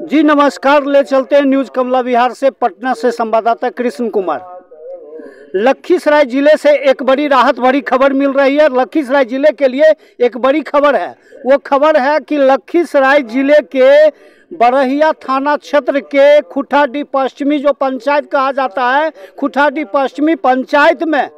जी नमस्कार, ले चलते हैं न्यूज कमला बिहार से। पटना से संवाददाता कृष्ण कुमार। लखीसराय जिले से एक बड़ी राहत भरी खबर मिल रही है। लखीसराय जिले के लिए एक बड़ी खबर है। वो खबर है कि लखीसराय जिले के बरहिया थाना क्षेत्र के खुठाडीह पश्चिमी जो पंचायत कहा जाता है, खुठाडीह पश्चिमी पंचायत में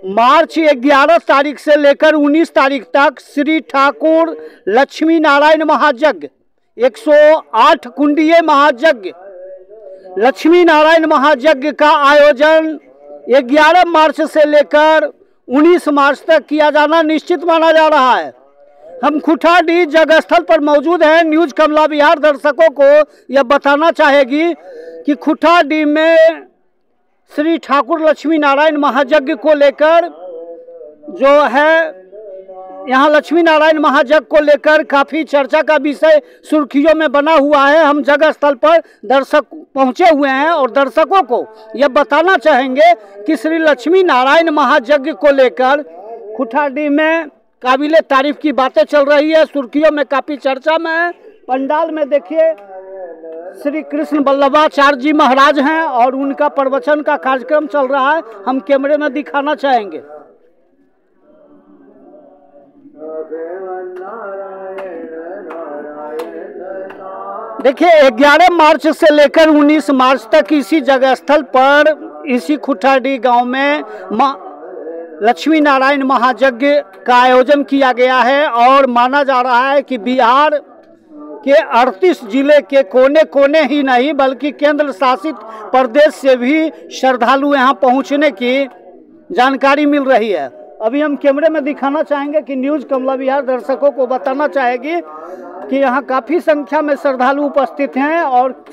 मार्च 11 तारीख से लेकर 19 तारीख तक श्री ठाकुर लक्ष्मी नारायण महायज्ञ 108 कुंडीय महायज्ञ लक्ष्मी नारायण महायज्ञ का आयोजन 11 मार्च से लेकर 19 मार्च तक किया जाना निश्चित माना जा रहा है। हम खुठाडीह जगह स्थल पर मौजूद हैं। न्यूज कमला बिहार दर्शकों को यह बताना चाहेगी कि खुठाडीह में श्री ठाकुर लक्ष्मी नारायण महायज्ञ को लेकर जो है, यहाँ लक्ष्मी नारायण महायज्ञ को लेकर काफ़ी चर्चा का विषय सुर्खियों में बना हुआ है। हम जगह स्थल पर दर्शक पहुँचे हुए हैं और दर्शकों को यह बताना चाहेंगे कि श्री लक्ष्मी नारायण महायज्ञ को लेकर खुठाडीह में काबिले तारीफ की बातें चल रही है, सुर्खियों में काफ़ी चर्चा में है। पंडाल में देखिए श्री कृष्ण वल्लभाचार्य जी महाराज हैं और उनका प्रवचन का कार्यक्रम चल रहा है। हम कैमरे में दिखाना चाहेंगे। देखिए 11 मार्च से लेकर 19 मार्च तक इसी जगह स्थल पर, इसी खुठाडीह गांव में लक्ष्मी नारायण महायज्ञ का आयोजन किया गया है और माना जा रहा है कि बिहार के 38 जिले के कोने कोने ही नहीं बल्कि केंद्र शासित प्रदेश से भी श्रद्धालु यहां पहुंचने की जानकारी मिल रही है। अभी हम कैमरे में दिखाना चाहेंगे कि न्यूज कमला बिहार दर्शकों को बताना चाहेगी कि यहाँ काफ़ी संख्या में श्रद्धालु उपस्थित हैं और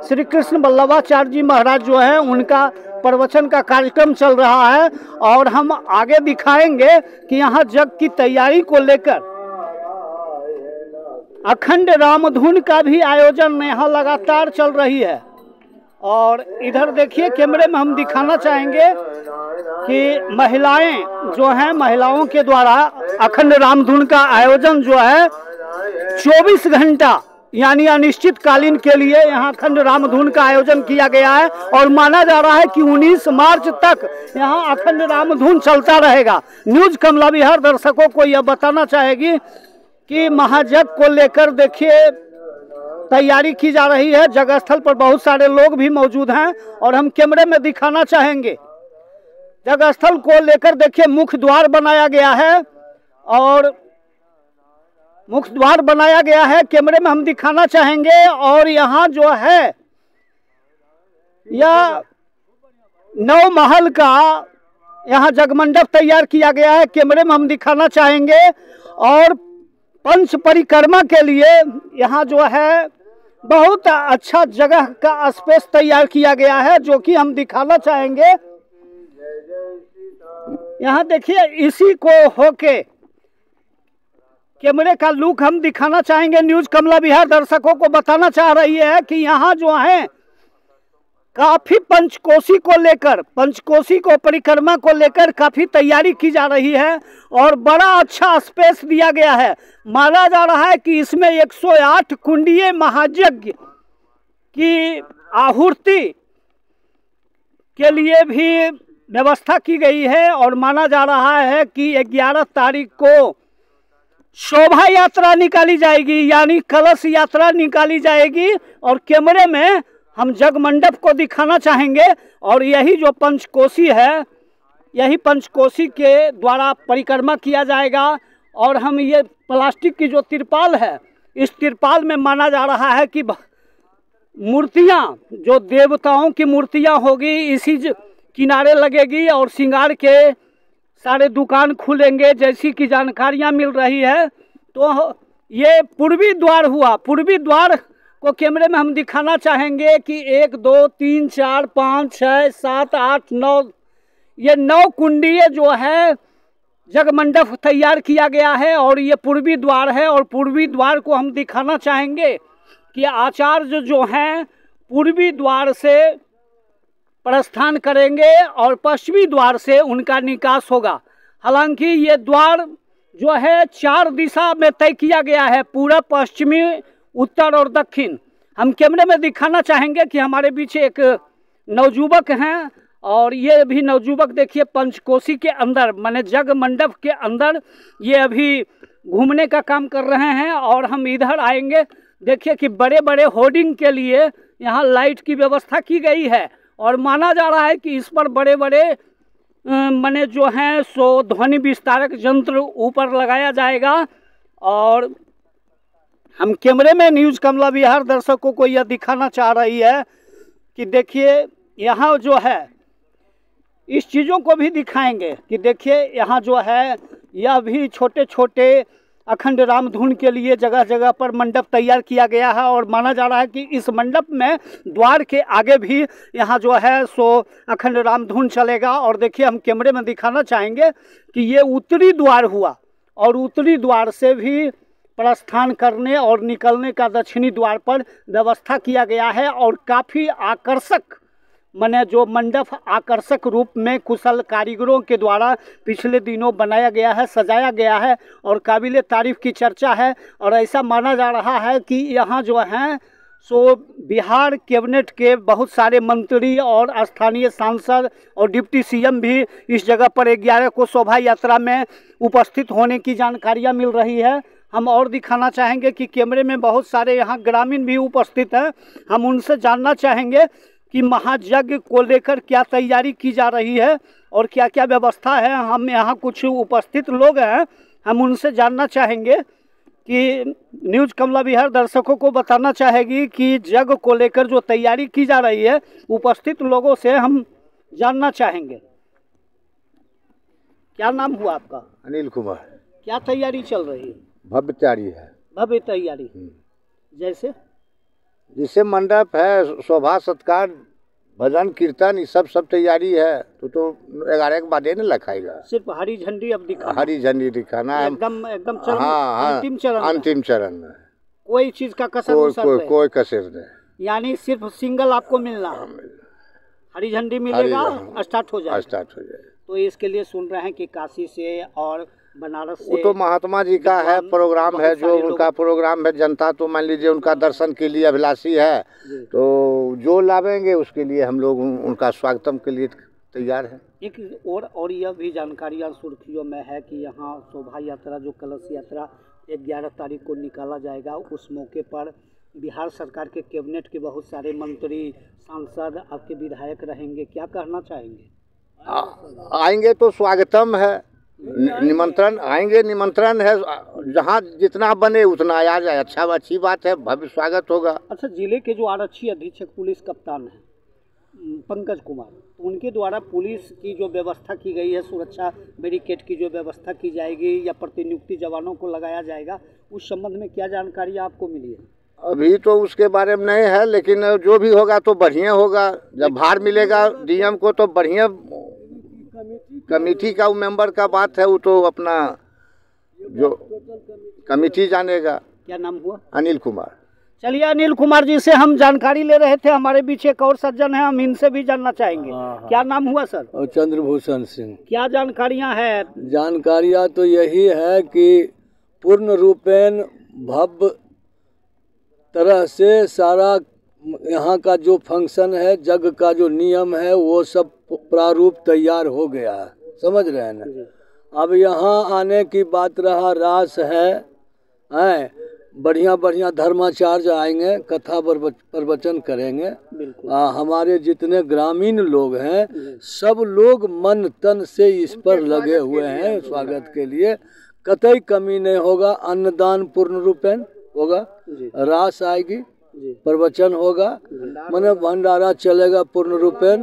श्री कृष्ण वल्लभाचार्य जी महाराज जो हैं उनका प्रवचन का कार्यक्रम चल रहा है। और हम आगे दिखाएंगे कि यहाँ यज्ञ की तैयारी को लेकर अखंड रामधुन का भी आयोजन यहाँ लगातार चल रही है। और इधर देखिए कैमरे में हम दिखाना चाहेंगे कि महिलाएं जो हैं, महिलाओं के द्वारा अखंड रामधुन का आयोजन जो है 24 घंटा यानी अनिश्चितकालीन के लिए यहाँ अखंड रामधुन का आयोजन किया गया है और माना जा रहा है कि 19 मार्च तक यहाँ अखंड रामधुन चलता रहेगा। न्यूज कमला बिहार दर्शकों को यह बताना चाहेगी कि महायज्ञ को लेकर देखिए तैयारी की जा रही है। जगह स्थल पर बहुत सारे लोग भी मौजूद हैं और हम कैमरे में दिखाना चाहेंगे। जगह स्थल को लेकर देखिए मुख्य द्वार बनाया गया है और मुख्य द्वार बनाया गया है, कैमरे में हम दिखाना चाहेंगे। और यहाँ जो है यह 9 महल का यहाँ जगमंडप तैयार किया गया है, कैमरे में हम दिखाना चाहेंगे। और पंच परिक्रमा के लिए यहाँ जो है बहुत अच्छा जगह का स्पेस तैयार किया गया है जो कि हम दिखाना चाहेंगे। यहाँ देखिए इसी को होके कैमरे का लुक हम दिखाना चाहेंगे। न्यूज कमला बिहार दर्शकों को बताना चाह रही है कि यहाँ जो है काफ़ी पंचकोशी को लेकर, पंचकोशी को परिक्रमा को लेकर काफ़ी तैयारी की जा रही है और बड़ा अच्छा स्पेस दिया गया है। माना जा रहा है कि इसमें 108 कुंडीय महायज्ञ की आहुति के लिए भी व्यवस्था की गई है और माना जा रहा है कि 11 तारीख को शोभा यात्रा निकाली जाएगी, यानी कलश यात्रा निकाली जाएगी। और कैमरे में हम जगमंडप को दिखाना चाहेंगे और यही जो पंचकोशी है, यही पंचकोशी के द्वारा परिक्रमा किया जाएगा। और हम ये प्लास्टिक की जो तिरपाल है, इस तिरपाल में माना जा रहा है कि मूर्तियाँ जो देवताओं की मूर्तियाँ होगी इसी किनारे लगेगी और श्रृंगार के सारे दुकान खुलेंगे जैसी कि जानकारियां मिल रही है। तो ये पूर्वी द्वार हुआ। पूर्वी द्वार को कैमरे में हम दिखाना चाहेंगे कि 1 2 3 4 5 6 7 8 9 ये 9 कुंडीय जो है जगमंडप तैयार किया गया है और ये पूर्वी द्वार है। और पूर्वी द्वार को हम दिखाना चाहेंगे कि आचार्य जो हैं पूर्वी द्वार से प्रस्थान करेंगे और पश्चिमी द्वार से उनका निकास होगा। हालांकि ये द्वार जो है 4 दिशा में तय किया गया है, पूरब, पश्चिमी, उत्तर और दक्षिण। हम कैमरे में दिखाना चाहेंगे कि हमारे बीच एक नवयुवक हैं और ये भी नवयुवक देखिए पंचकोशी के अंदर माने जग मंडप के अंदर ये अभी घूमने का काम कर रहे हैं। और हम इधर आएंगे, देखिए कि बड़े बड़े होर्डिंग के लिए यहाँ लाइट की व्यवस्था की गई है और माना जा रहा है कि इस पर बड़े बड़े माने जो हैं सो ध्वनि विस्तारक यंत्र ऊपर लगाया जाएगा। और हम कैमरे में न्यूज़ कमला बिहार दर्शकों को यह दिखाना चाह रही है कि देखिए यहाँ जो है इस चीज़ों को भी दिखाएंगे कि देखिए यहाँ जो है यह भी छोटे छोटे अखंड राम धुन के लिए जगह जगह पर मंडप तैयार किया गया है। और माना जा रहा है कि इस मंडप में द्वार के आगे भी यहाँ जो है सो अखंड राम धुन चलेगा। और देखिए हम कैमरे में दिखाना चाहेंगे कि ये उत्तरी द्वार हुआ और उत्तरी द्वार से भी प्रस्थान करने और निकलने का दक्षिणी द्वार पर व्यवस्था किया गया है। और काफ़ी आकर्षक माने जो मंडप आकर्षक रूप में कुशल कारीगरों के द्वारा पिछले दिनों बनाया गया है, सजाया गया है और काबिले तारीफ़ की चर्चा है। और ऐसा माना जा रहा है कि यहाँ जो हैं सो बिहार कैबिनेट के बहुत सारे मंत्री और स्थानीय सांसद और डिप्टी सीएम भी इस जगह पर 11 को शोभा यात्रा में उपस्थित होने की जानकारियाँ मिल रही है। हम और दिखाना चाहेंगे कि कैमरे में बहुत सारे यहाँ ग्रामीण भी उपस्थित हैं। हम उनसे जानना चाहेंगे कि महायज्ञ को लेकर क्या तैयारी की जा रही है और क्या क्या व्यवस्था है। हम यहाँ कुछ उपस्थित लोग हैं, हम उनसे जानना चाहेंगे कि न्यूज़ कमला बिहार दर्शकों को बताना चाहेगी कि यज्ञ को लेकर जो तैयारी की जा रही है उपस्थित लोगों से हम जानना चाहेंगे। क्या नाम हुआ आपका? अनिल कुमार। क्या तैयारी चल रही है? भव्य तैयारी है। भव्य तैयारी जैसे मंडप है, शोभा सत्कार, भजन कीर्तन, ये सब तैयारी है। तो 11 के बाद न लखाएगा। सिर्फ हरी झंडी अब दिखाना, हरी झंडी दिखाना है एकदम चरण, हाँ, अंतिम चरण में कोई चीज का कसर कोई कसर नहीं, यानी सिर्फ सिंगल आपको मिलना है। हरी झंडी मिलेगा, स्टार्ट हो जाए। तो इसके लिए सुन रहे हैं कि काशी से और बनारस से, वो तो महात्मा जी का है प्रोग्राम है, जो उनका प्रोग्राम है। जनता तो मान लीजिए उनका दर्शन के लिए अभिलाषी है, तो जो लावेंगे उसके लिए हम लोग उनका स्वागतम के लिए तैयार है। एक और यह भी जानकारियाँ सुर्खियों में है कि यहाँ शोभा यात्रा जो कलश यात्रा 11 तारीख को निकाला जाएगा। उस मौके पर बिहार सरकार के कैबिनेट के बहुत सारे मंत्री, सांसद, आपके विधायक रहेंगे। क्या कहना चाहेंगे? आएंगे तो स्वागतम है, निमंत्रण आएंगे, निमंत्रण है। जहाँ जितना बने उतना आ जाए, अच्छी बात है, भव्य स्वागत होगा। अच्छा, जिले के जो आरक्षी अधीक्षक पुलिस कप्तान है पंकज कुमार, तो उनके द्वारा पुलिस की जो व्यवस्था की गई है, सुरक्षा बैरिकेड की जो व्यवस्था की जाएगी या प्रतिनियुक्ति जवानों को लगाया जाएगा, उस संबंध में क्या जानकारी आपको मिली है? अभी तो उसके बारे में नहीं है, लेकिन जो भी होगा तो बढ़िया होगा। जब भार मिलेगा डीएम को तो बढ़िया, कमेटी का मेंबर का बात है, वो तो अपना जो कमेटी जानेगा। क्या नाम हुआ? अनिल कुमार। चलिए, अनिल कुमार जी से हम जानकारी ले रहे थे। हमारे बीच एक और सज्जन हैं, हम इनसे भी जानना चाहेंगे। क्या नाम हुआ सर? चंद्रभूषण सिंह। क्या जानकारियां हैं? जानकारियां तो यही है कि पूर्ण रूपेण भव्य तरह से सारा यहाँ का जो फंक्शन है, जग का जो नियम है, वो सब प्रारूप तैयार हो गया है। समझ रहे हैं ना? अब यहाँ आने की बात रहा, रास है, बढ़िया धर्माचार्य आएंगे, कथा प्रवचन करेंगे। हमारे जितने ग्रामीण लोग हैं सब लोग मन तन से इस पर लगे हुए हैं स्वागत के लिए। कतई कमी नहीं होगा। अन्नदान पूर्ण रूपेण होगा, रास आएगी, प्रवचन होगा, माने भंडारा चलेगा पूर्ण रूपेण।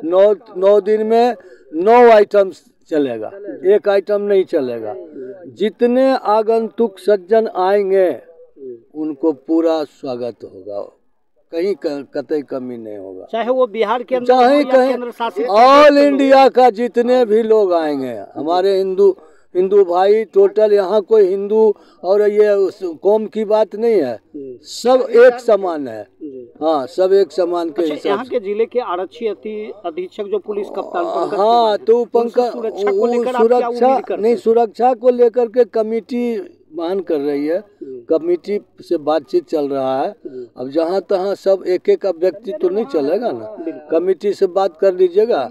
9 दिन में 9 आइटम चलेगा, एक आइटम नहीं चलेगा। जितने आगंतुक सज्जन आएंगे उनको पूरा स्वागत होगा, कहीं कतई कमी नहीं होगा। चाहे वो बिहार के अंदर चाहे कहीं, ऑल इंडिया का जितने भी लोग आएंगे, हमारे हिंदू भाई टोटल, यहाँ कोई हिंदू और ये कौम की बात नहीं है, सब एक समान है। हाँ, सब एक समान के हिसाब से। यहाँ के जिले के आरक्षी अधीक्षक जो पुलिस कप्तान, हाँ, तो पंकज सुरक्षा को लेकर के कमेटी बहन कर रही है। कमेटी से बातचीत चल रहा है। अब जहाँ तहाँ सब एक एक व्यक्ति तो नहीं चलेगा ना, कमेटी से बात कर लीजिएगा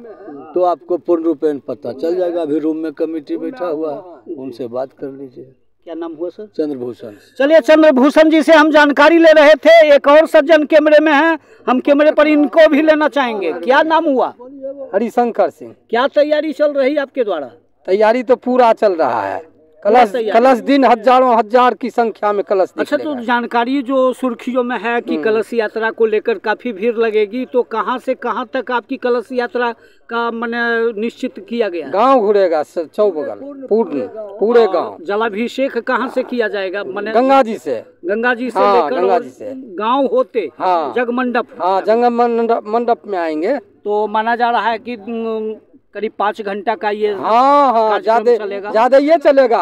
तो आपको पूर्ण रूपेण पता चल जाएगा। अभी रूम में कमेटी बैठा हुआ है, उनसे बात कर लीजिए। क्या नाम हुआ सर? चंद्रभूषण। चलिए, चंद्रभूषण जी से हम जानकारी ले रहे थे। एक और सज्जन कैमरे में हैं, हम कैमरे पर इनको भी लेना चाहेंगे। क्या नाम हुआ? हरिशंकर सिंह। क्या तैयारी चल रही आपके द्वारा? तैयारी तो पूरा चल रहा है। कलश दिन हजारों हजार की संख्या में कलश। अच्छा, तो जानकारी जो सुर्खियों में है कि कलश यात्रा को लेकर काफी भीड़ लगेगी, तो कहां से कहां तक आपकी कलश यात्रा का माने निश्चित किया गया? गांव घूरेगा चौबगल पूरे गांव। जलाभिषेक कहां से किया जाएगा? माने गंगा जी से लेकर गंगा जी से गाँव होते जगमंडप। हाँ, जग मंडप में आएंगे। तो माना जा रहा है कि करीब 5 घंटा का ये ज्यादा ये चलेगा।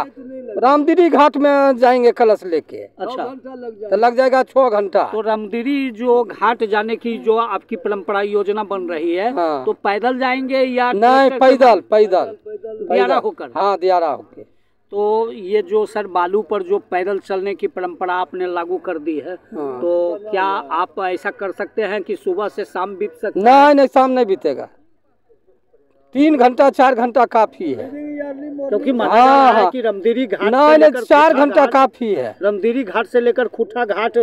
रामदिरी घाट में जाएंगे कलश लेके। अच्छा, तो लग जाएगा 6 घंटा। तो रामदिरी जो घाट जाने की जो आपकी परंपरा योजना बन रही है, हाँ। तो पैदल जाएंगे या नहीं, पैदल दियारा होकर? हाँ, दियारा होकर। तो ये जो सर बालू पर जो पैदल चलने की परंपरा आपने लागू कर दी है, हाँ। तो क्या आप ऐसा कर सकते हैं कि सुबह से शाम बीत सकता है? नहीं, शाम नहीं बीतेगा। 3 घंटा 4 घंटा काफी है, क्योंकि माना जा रहा है कि रामदिरी घाट नहीं 4 घंटा काफी है। रामदिरी घाट से लेकर खुठा घाट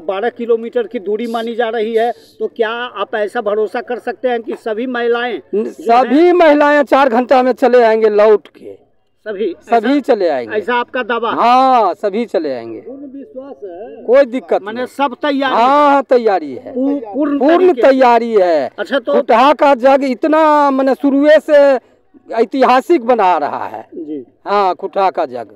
12 किलोमीटर की दूरी मानी जा रही है। तो क्या आप ऐसा भरोसा कर सकते हैं कि सभी महिलाएं 4 घंटा में चले आएंगे लौट के? सभी चले आएंगे, ऐसा आपका दावा? हाँ, सभी चले आएंगे, विश्वास है, कोई दिक्कत मैंने सब तैयारी। हाँ, तैयारी है, पूर्ण तैयारी है। अच्छा, तो खुटहा का जग इतना मैंने शुरू से ऐतिहासिक बना रहा है जी। हाँ, खुटहा का जग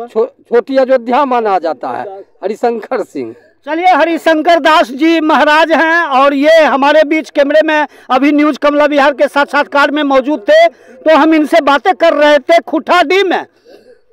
छोटी अयोध्या माना जाता है। हरिशंकर सिंह। चलिए, हरिशंकर दास जी महाराज हैं और ये हमारे बीच कैमरे में अभी न्यूज कमला बिहार के साक्षात्कार में मौजूद थे। तो हम इनसे बातें कर रहे थे खुठाडी में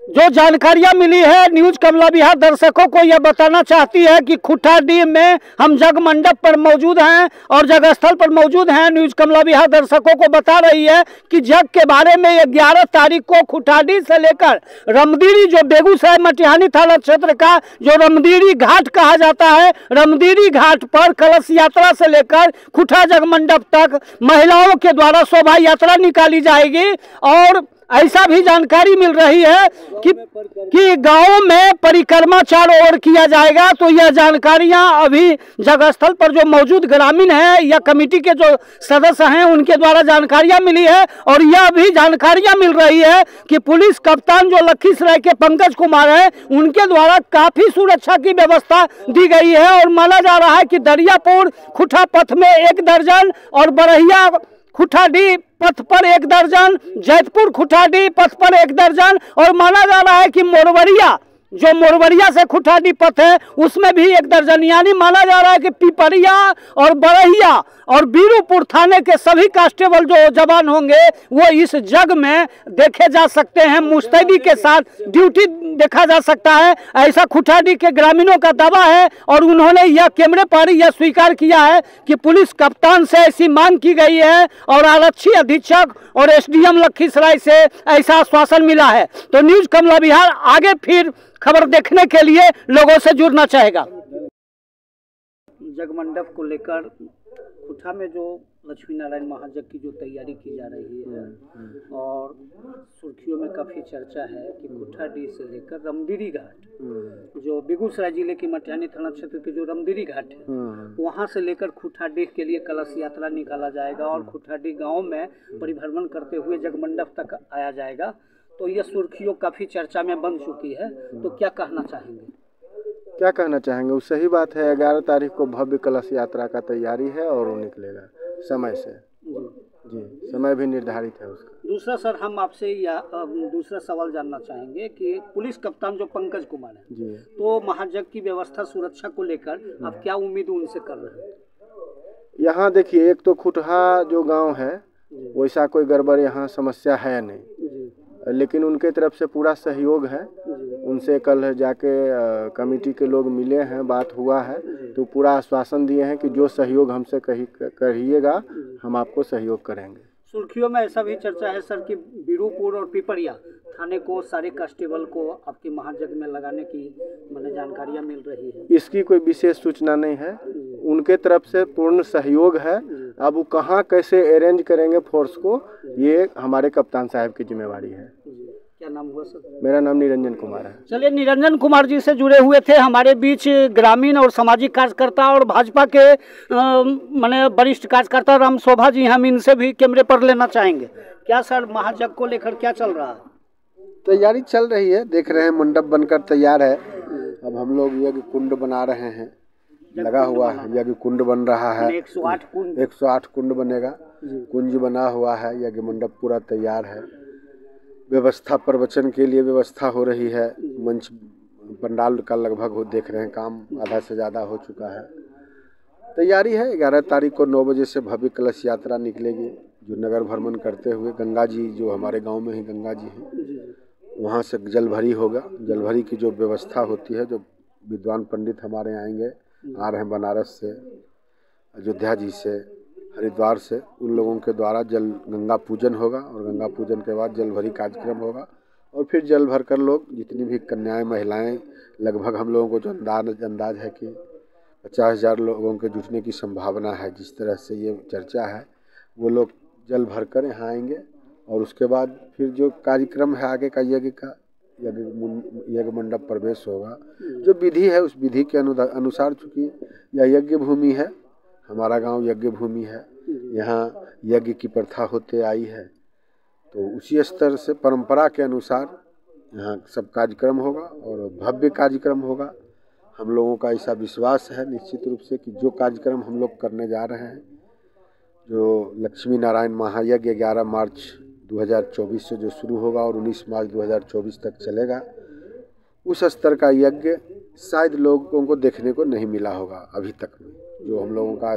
जो जानकारियां मिली है। न्यूज कमला बिहार दर्शकों को यह बताना चाहती है कि खुठाडी में हम जग मंडप पर मौजूद हैं और जगह स्थल पर मौजूद हैं। न्यूज कमला बिहार दर्शकों को बता रही है कि जग के बारे में 11 तारीख को खुठाडी से लेकर रामदिरी, जो बेगूसराय मटिहानी थाना क्षेत्र का जो रामदिरी घाट कहा जाता है, रामदिरी घाट पर कलश यात्रा से लेकर खुठा जग मंडप तक महिलाओं के द्वारा शोभा यात्रा निकाली जाएगी। और ऐसा भी जानकारी मिल रही है कि गांव में परिक्रमा चारों ओर किया जाएगा। तो यह जानकारियां अभी जगह स्थल पर जो मौजूद ग्रामीण हैं या कमेटी के जो सदस्य हैं उनके द्वारा जानकारियां मिली है। और यह भी जानकारियां मिल रही है कि पुलिस कप्तान जो लखीसराय के पंकज कुमार हैं उनके द्वारा काफी सुरक्षा की व्यवस्था दी गई है। और माना जा रहा है कि दरियापुर खुठा पथ में 1 दर्जन और बरहिया खुठाडी पथ पर 1 दर्जन, जैतपुर खुठाडी पथ पर 1 दर्जन और माना जा रहा है कि मोरवरिया से खुठाडी पथ है उसमें भी 1 दर्जन। यानी माना जा रहा है कि पिपरिया और बरहिया और बीरूपुर थाने के सभी कांस्टेबल जो जवान होंगे वो इस जग में देखे जा सकते हैं। मुस्तैदी के साथ ड्यूटी देखा जा सकता है, ऐसा खुठाडी के ग्रामीणों का दावा है। और उन्होंने यह कैमरे पर यह स्वीकार किया है कि पुलिस कप्तान से ऐसी मांग की गई है और आरक्षी अधीक्षक और एसडीएम लखीसराय से ऐसा आश्वासन मिला है। तो न्यूज कमला बिहार आगे फिर खबर देखने के लिए लोगों से जुड़ना चाहेगा। जगमंडप को लेकर खुठा में जो लक्ष्मी नारायण महाजग की जो तैयारी की जा रही है और सुर्खियों में काफ़ी चर्चा है कि खुठाडी से लेकर रामदिरी घाट जो बेगूसराय जिले की मटिहानी थाना क्षेत्र के जो रामदिरी घाट है वहां से लेकर खुठाडी के लिए कलश यात्रा निकाला जाएगा और खुठाडी गांव में परिभ्रमण करते हुए जगमंडप तक आया जाएगा। तो यह सुर्खियों काफ़ी चर्चा में बन चुकी है। तो क्या कहना चाहेंगे? क्या कहना चाहेंगे, वो सही बात है। 11 तारीख को भव्य कलश यात्रा का तैयारी है और वो निकलेगा समय से जी, समय भी निर्धारित है उसका। दूसरा सर, हम आपसे यह दूसरा सवाल जानना चाहेंगे कि पुलिस कप्तान जो पंकज कुमार है जी, तो महाजग की व्यवस्था सुरक्षा को लेकर आप क्या उम्मीद उनसे कर रहे हैं? यहाँ देखिए, एक तो खुटहा जो गांव है वैसा कोई गड़बड़ यहाँ समस्या है नहीं, लेकिन उनके तरफ से पूरा सहयोग है। उनसे कल जाके कमेटी के लोग मिले हैं, बात हुआ है, तो पूरा आश्वासन दिए हैं कि जो सहयोग हमसे कहिएगा हम आपको सहयोग करेंगे। सुर्खियों में ऐसा भी चर्चा है सर कि बीरूपुर और पिपरिया थाने को, सारे कांस्टेबल को आपकी महायज्ञ में लगाने की मैंने जानकारियाँ मिल रही है? इसकी कोई विशेष सूचना नहीं है, उनके तरफ से पूर्ण सहयोग है। अब वो कहाँ कैसे अरेंज करेंगे फोर्स को, ये हमारे कप्तान साहब की जिम्मेवारी है। क्या नाम हुआ सर? मेरा नाम निरंजन कुमार है। चलिए, निरंजन कुमार जी से जुड़े हुए थे हमारे बीच ग्रामीण और सामाजिक कार्यकर्ता और भाजपा के माने वरिष्ठ कार्यकर्ता राम शोभा जी। हम इनसे भी कैमरे पर लेना चाहेंगे। क्या सर, महायज्ञ को लेकर क्या चल रहा है? तैयारी चल रही है, देख रहे हैं मंडप बनकर तैयार है। अब हम लोग यज्ञ कुंड बना रहे हैं, लगा हुआ है, यज्ञ कुंड बन रहा है। 108 कुंड बनेगा, कुंज बना हुआ है, यज्ञ मंडप पूरा तैयार है। व्यवस्था प्रवचन के लिए व्यवस्था हो रही है। मंच पंडाल का लगभग हो देख रहे हैं, काम आधा से ज़्यादा हो चुका है। तैयारी है। 11 तारीख को 9 बजे से भव्य कलश यात्रा निकलेगी, जो नगर भ्रमण करते हुए गंगा जी, जो हमारे गांव में ही गंगा जी हैं, वहाँ से जल भरी होगा। जल भरी की जो व्यवस्था होती है, जो विद्वान पंडित हमारे आएंगे, आ रहे हैं बनारस से, अयोध्या जी से, हरिद्वार से, उन लोगों के द्वारा जल गंगा पूजन होगा और गंगा पूजन के बाद जल भरी कार्यक्रम होगा। और फिर जल भर कर लोग, जितनी भी कन्याएं महिलाएं, लगभग हम लोगों को जो अंदाज है कि 50,000 लोगों के जुटने की संभावना है। जिस तरह से ये चर्चा है, वो लोग जल भर कर यहाँ आएंगे और उसके बाद फिर जो कार्यक्रम है आगे का यज्ञ का, यज्ञ मंडप प्रवेश होगा। जो विधि है उस विधि के अनुसार, चूँकि यह यज्ञ भूमि है, हमारा गांव यज्ञ भूमि है, यहाँ यज्ञ की प्रथा होते आई है, तो उसी स्तर से परंपरा के अनुसार यहाँ सब कार्यक्रम होगा और भव्य कार्यक्रम होगा। हम लोगों का ऐसा विश्वास है निश्चित रूप से कि जो कार्यक्रम हम लोग करने जा रहे हैं, जो लक्ष्मी नारायण महायज्ञ 11 मार्च 2024 से जो शुरू होगा और 19 मार्च 2024 तक चलेगा, उस स्तर का यज्ञ शायद लोगों को देखने को नहीं मिला होगा अभी तक में। जो हम लोगों का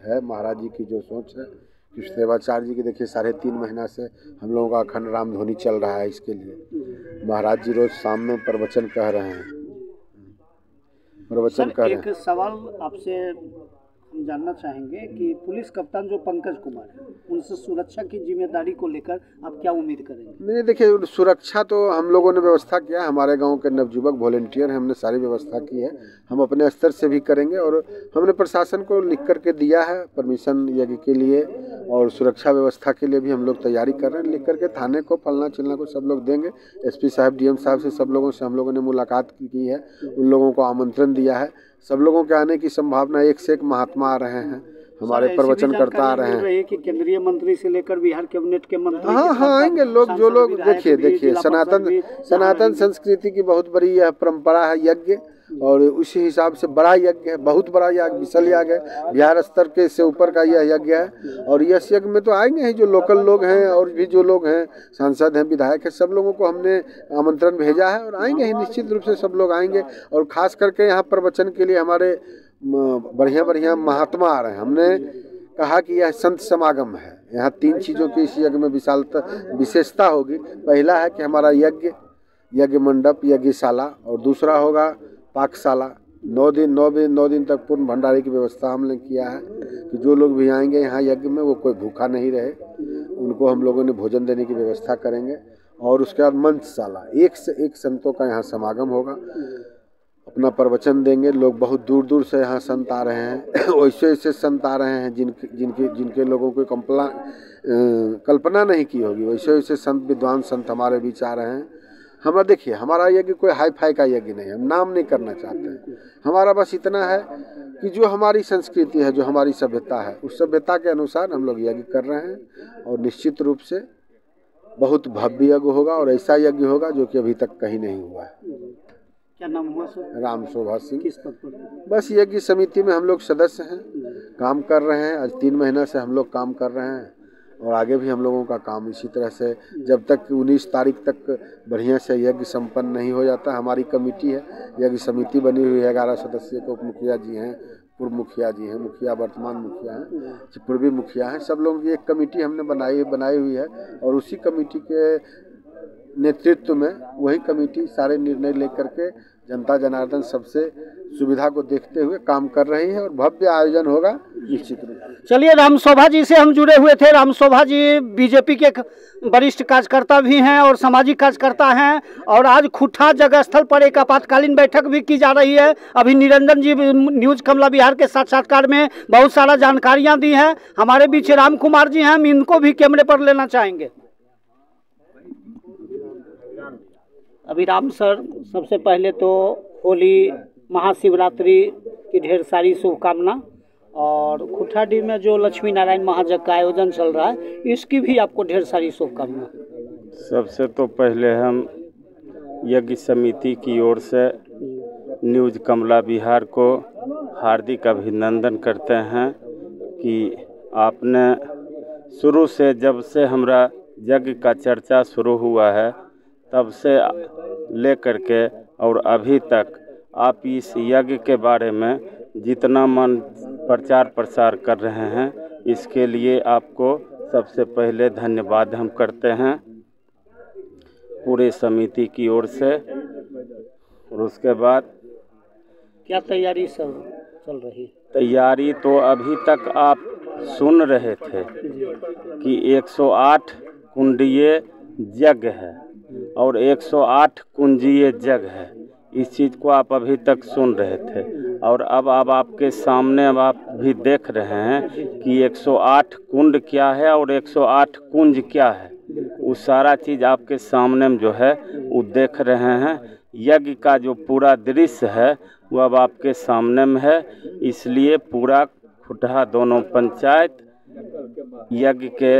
है, महाराज जी की जो सोच है, कृष्णदेवाचार्य जी की, देखिए 3.5 महीना से हम लोगों का अखंड राम ध्वनि चल रहा है। इसके लिए महाराज जी रोज शाम में प्रवचन कह रहे हैं, प्रवचन कर रहे हैं। एक सवाल आपसे हम जानना चाहेंगे कि पुलिस कप्तान जो पंकज कुमार है, उनसे सुरक्षा की जिम्मेदारी को लेकर आप क्या उम्मीद करेंगे? नहीं, देखिए, सुरक्षा तो हम लोगों ने व्यवस्था किया है। हमारे गांव के नवयुवक वॉलेंटियर हैं, हमने सारी व्यवस्था की है। हम अपने स्तर से भी करेंगे और हमने प्रशासन को लिख करके दिया है परमिशन यज्ञ के लिए, और सुरक्षा व्यवस्था के लिए भी हम लोग तैयारी कर रहे हैं। लिख करके थाने को, फलना चिलना को सब लोग देंगे। SP साहब, DM साहब से सब लोगों से हम लोगों ने मुलाकात की है, उन लोगों को आमंत्रण दिया है। सब लोगों के आने की संभावना, एक से एक महात्मा आ रहे हैं, हमारे प्रवचन करता आ रहे हैं कि केंद्रीय मंत्री से लेकर बिहार कैबिनेट के मंत्री, हाँ आएंगे लोग। जो लोग, देखिए सनातन संस्कृति की बहुत बड़ी यह परंपरा है यज्ञ, और उसी हिसाब से बड़ा यज्ञ है, बहुत बड़ा यज्ञ, विशाल यज्ञ है, बिहार स्तर के से ऊपर का यह यज्ञ है। और इस यज्ञ में तो आएंगे ही जो लोकल लोग हैं और भी जो लोग हैं, सांसद हैं, विधायक हैं, सब लोगों को हमने आमंत्रण भेजा है और आएंगे ही, निश्चित रूप से सब लोग आएंगे। और खास करके यहाँ प्रवचन के लिए हमारे बढ़िया महात्मा आ रहे हैं। हमने कहा कि यह संत समागम है। यहाँ 3 चीज़ों की इस यज्ञ में विशेषता होगी। पहला है कि हमारा यज्ञ मंडप, यज्ञशाला, और दूसरा होगा पाकशाला। 9 दिन तक पूर्ण भंडारे की व्यवस्था हमने किया है कि जो लोग भी आएंगे यहाँ यज्ञ में, वो कोई भूखा नहीं रहे, उनको हम लोगों ने भोजन देने की व्यवस्था करेंगे। और उसके बाद मंचशाला, एक से एक संतों का यहाँ समागम होगा, अपना प्रवचन देंगे। लोग बहुत दूर दूर से यहाँ संत आ रहे हैं, वैसे संत आ रहे हैं जिनके लोगों को कल्पना नहीं की होगी, वैसे संत, विद्वान संत हमारे बीच आ रहे हैं। हमारा, देखिए, हमारा यज्ञ कोई हाई फाई का यज्ञ नहीं है, हम नाम नहीं करना चाहते हैं। हमारा बस इतना है कि जो हमारी संस्कृति है, जो हमारी सभ्यता है, उस सभ्यता के अनुसार हम लोग यज्ञ कर रहे हैं। और निश्चित रूप से बहुत भव्य यज्ञ होगा और ऐसा यज्ञ होगा जो कि अभी तक कहीं नहीं हुआ है। क्या नाम हुआ सर? राम शोभा सिंह। किस पद पर? बस यज्ञ समिति में हम लोग सदस्य हैं, काम कर रहे हैं। आज 3 महीना से हम लोग काम कर रहे हैं और आगे भी हम लोगों का काम इसी तरह से, जब तक 19 तारीख तक बढ़िया से यज्ञ संपन्न नहीं हो जाता। हमारी कमेटी है, यज्ञ समिति बनी हुई है, 11 सदस्य के। उप मुखिया जी हैं, पूर्व मुखिया जी हैं, मुखिया वर्तमान मुखिया हैं, पूर्वी मुखिया हैं, सब लोगों की एक कमेटी हमने बनाई हुई है। और उसी कमेटी के नेतृत्व में वही कमेटी सारे निर्णय लेकर के जनता जनार्दन सबसे सुविधा को देखते हुए काम कर रही है और भव्य आयोजन होगा निश्चित रूप से। चलिए, राम शोभा जी से हम जुड़े हुए थे। राम शोभा जी बीजेपी के वरिष्ठ कार्यकर्ता भी हैं और सामाजिक कार्यकर्ता हैं, और आज खुट्टा जगह स्थल पर एक आपातकालीन बैठक भी की जा रही है। अभी निरंजन जी न्यूज कमला बिहार के साक्षात्कार में बहुत सारा जानकारियां दी हैं। हमारे बीच राम कुमार जी हैं, हम इनको भी कैमरे पर लेना चाहेंगे। अभिराम सर, सबसे पहले तो होली महाशिवरात्रि की ढेर सारी शुभकामना, और खुट्टाडीह में जो लक्ष्मी नारायण महायज्ञ का आयोजन चल रहा है इसकी भी आपको ढेर सारी शुभकामना। सबसे तो पहले हम यज्ञ समिति की ओर से न्यूज कमला बिहार को हार्दिक अभिनंदन करते हैं कि आपने शुरू से, जब से हमारा यज्ञ का चर्चा शुरू हुआ है तब से लेकर के और अभी तक आप इस यज्ञ के बारे में जितना मन प्रचार प्रसार कर रहे हैं, इसके लिए आपको सबसे पहले धन्यवाद हम करते हैं पूरे समिति की ओर से। और उसके बाद क्या तैयारी सब चल रही? तैयारी तो अभी तक आप सुन रहे थे कि 108 कुंडीय यज्ञ है और 108 कुंजीय यज्ञ है। इस चीज़ को आप अभी तक सुन रहे थे, और अब आपके सामने अब आप भी देख रहे हैं कि 108 कुंड क्या है और 108 कुंज क्या है। वो सारा चीज़ आपके सामने में जो है वो देख रहे हैं। यज्ञ का जो पूरा दृश्य है वो अब आपके सामने में है, इसलिए पूरा खुटहा दोनों पंचायत यज्ञ के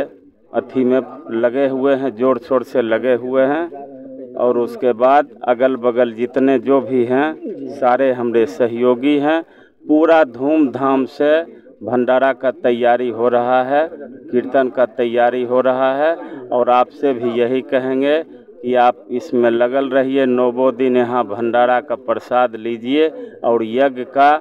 अथी में लगे हुए हैं, जोर शोर से लगे हुए हैं। और उसके बाद अगल बगल जितने जो भी हैं सारे हमारे सहयोगी हैं। पूरा धूमधाम से भंडारा का तैयारी हो रहा है, कीर्तन का तैयारी हो रहा है, और आपसे भी यही कहेंगे कि आप इसमें लगल रहिए। 9 दिन यहाँ भंडारा का प्रसाद लीजिए और यज्ञ का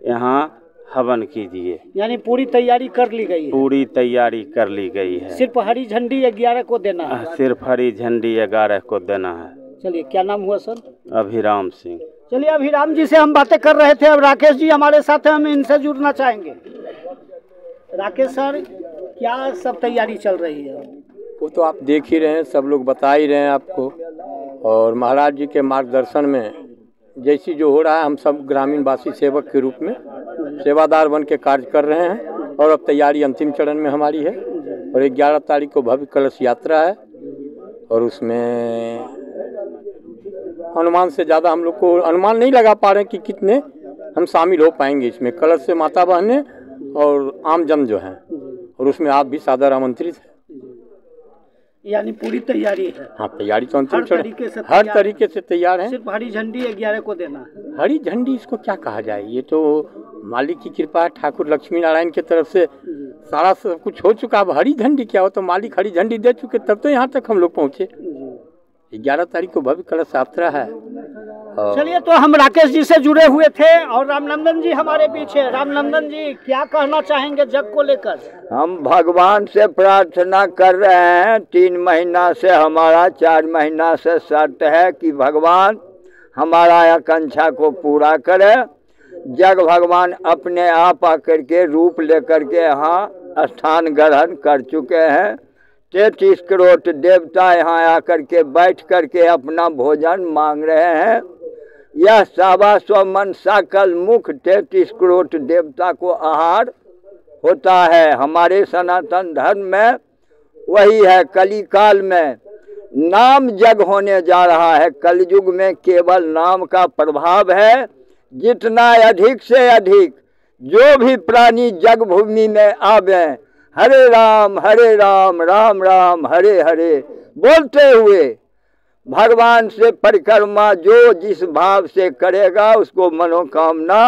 यहाँ हवन कीजिए। यानी पूरी तैयारी कर ली गई है? पूरी तैयारी कर ली गई है। सिर्फ हरी झंडी 11 को देना है? सिर्फ हरी झंडी 11 को देना है। चलिए, क्या नाम हुआ सर? अभिराम सिंह। चलिए, अभिराम जी से हम बातें कर रहे थे, अब राकेश जी हमारे साथ हैं, हम इनसे जुड़ना चाहेंगे। राकेश सर, क्या सब तैयारी चल रही है? वो तो आप देख ही रहे हैं, सब लोग बता ही रहे हैं आपको, और महाराज जी के मार्गदर्शन में जैसी जो हो रहा है, हम सब ग्रामीण वासी सेवक के रूप में सेवादार बन के कार्य कर रहे हैं। और अब तैयारी अंतिम चरण में हमारी है, और 11 तारीख को भव्य कलश यात्रा है, और उसमें अनुमान से ज़्यादा हम लोग को अनुमान नहीं लगा पा रहे हैं कि कितने हम शामिल हो पाएंगे इसमें। कलश से माता बहने और आम जन जो हैं, और उसमें आप भी सादर आमंत्रित हैं। यानी पूरी तैयारी है? हाँ, तैयारी तो अंतिम चरण, हर तरीके से तैयार है। सिर्फ हरी झंडी 11 को देना है? हरी झंडी इसको क्या कहा जाए, ये तो मालिक की कृपा है, ठाकुर लक्ष्मी नारायण की तरफ से सारा सब कुछ हो चुका। अब हरी झंडी क्या हो, तो मालिक हरी झंडी दे चुके, तब तो यहाँ तक हम लोग पहुँचे। 11 तारीख को भव्य कलश यात्रा है। चलिए, तो हम राकेश जी से जुड़े हुए थे और रामनंदन जी हमारे पीछे। रामनंदन जी, क्या कहना चाहेंगे जग को लेकर? हम भगवान से प्रार्थना कर रहे हैं, 3 महीना से हमारा, 4 महीना से शर्त है कि भगवान हमारा आकांक्षा को पूरा करे। जग भगवान अपने आप आकर के रूप लेकर के यहाँ स्थान ग्रहण कर चुके हैं। 33 करोड़ देवता यहाँ आकर के बैठ करके अपना भोजन मांग रहे हैं। यह 125 मन सकल मुख 33 करोड़ देवता को आहार होता है। हमारे सनातन धर्म में वही है। कली काल में नाम जग होने जा रहा है। कलयुग में केवल नाम का प्रभाव है। जितना अधिक से अधिक जो भी प्राणी जग भूमि में आवे, हरे राम राम राम हरे हरे बोलते हुए भगवान से परिक्रमा जो जिस भाव से करेगा उसको मनोकामना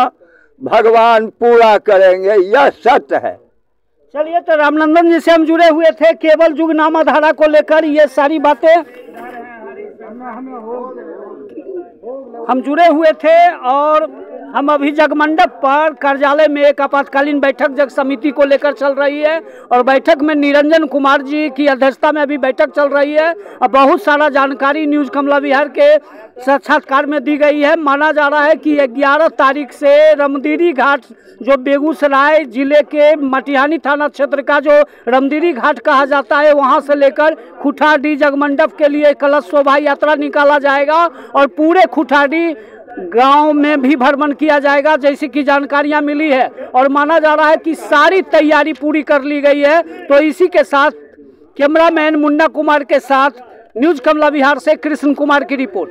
भगवान पूरा करेंगे, यह सत्य है। चलिए, तो रामनंदन जी से हम जुड़े हुए थे केवल युग नामाधारा को लेकर। ये सारी बातें हम जुड़े हुए थे और हम अभी जगमंडप पर कार्यालय में एक आपातकालीन बैठक जग समिति को लेकर चल रही है और बैठक में निरंजन कुमार जी की अध्यक्षता में अभी बैठक चल रही है और बहुत सारा जानकारी न्यूज़ कमला बिहार के साक्षात्कार में दी गई है। माना जा रहा है कि 11 तारीख से रमदीरी घाट जो बेगूसराय जिले के मटिहानी थाना क्षेत्र का जो रमदीरी घाट कहा जाता है वहां से लेकर खुठाडी जगमंडप के लिए कलश शोभा यात्रा निकाला जाएगा और पूरे खुठाडी गांव में भी भ्रमण किया जाएगा जैसे कि जानकारियां मिली है और माना जा रहा है कि सारी तैयारी पूरी कर ली गई है। तो इसी के साथ कैमरामैन मुन्ना कुमार के साथ न्यूज़ कमला बिहार से कृष्ण कुमार की रिपोर्ट।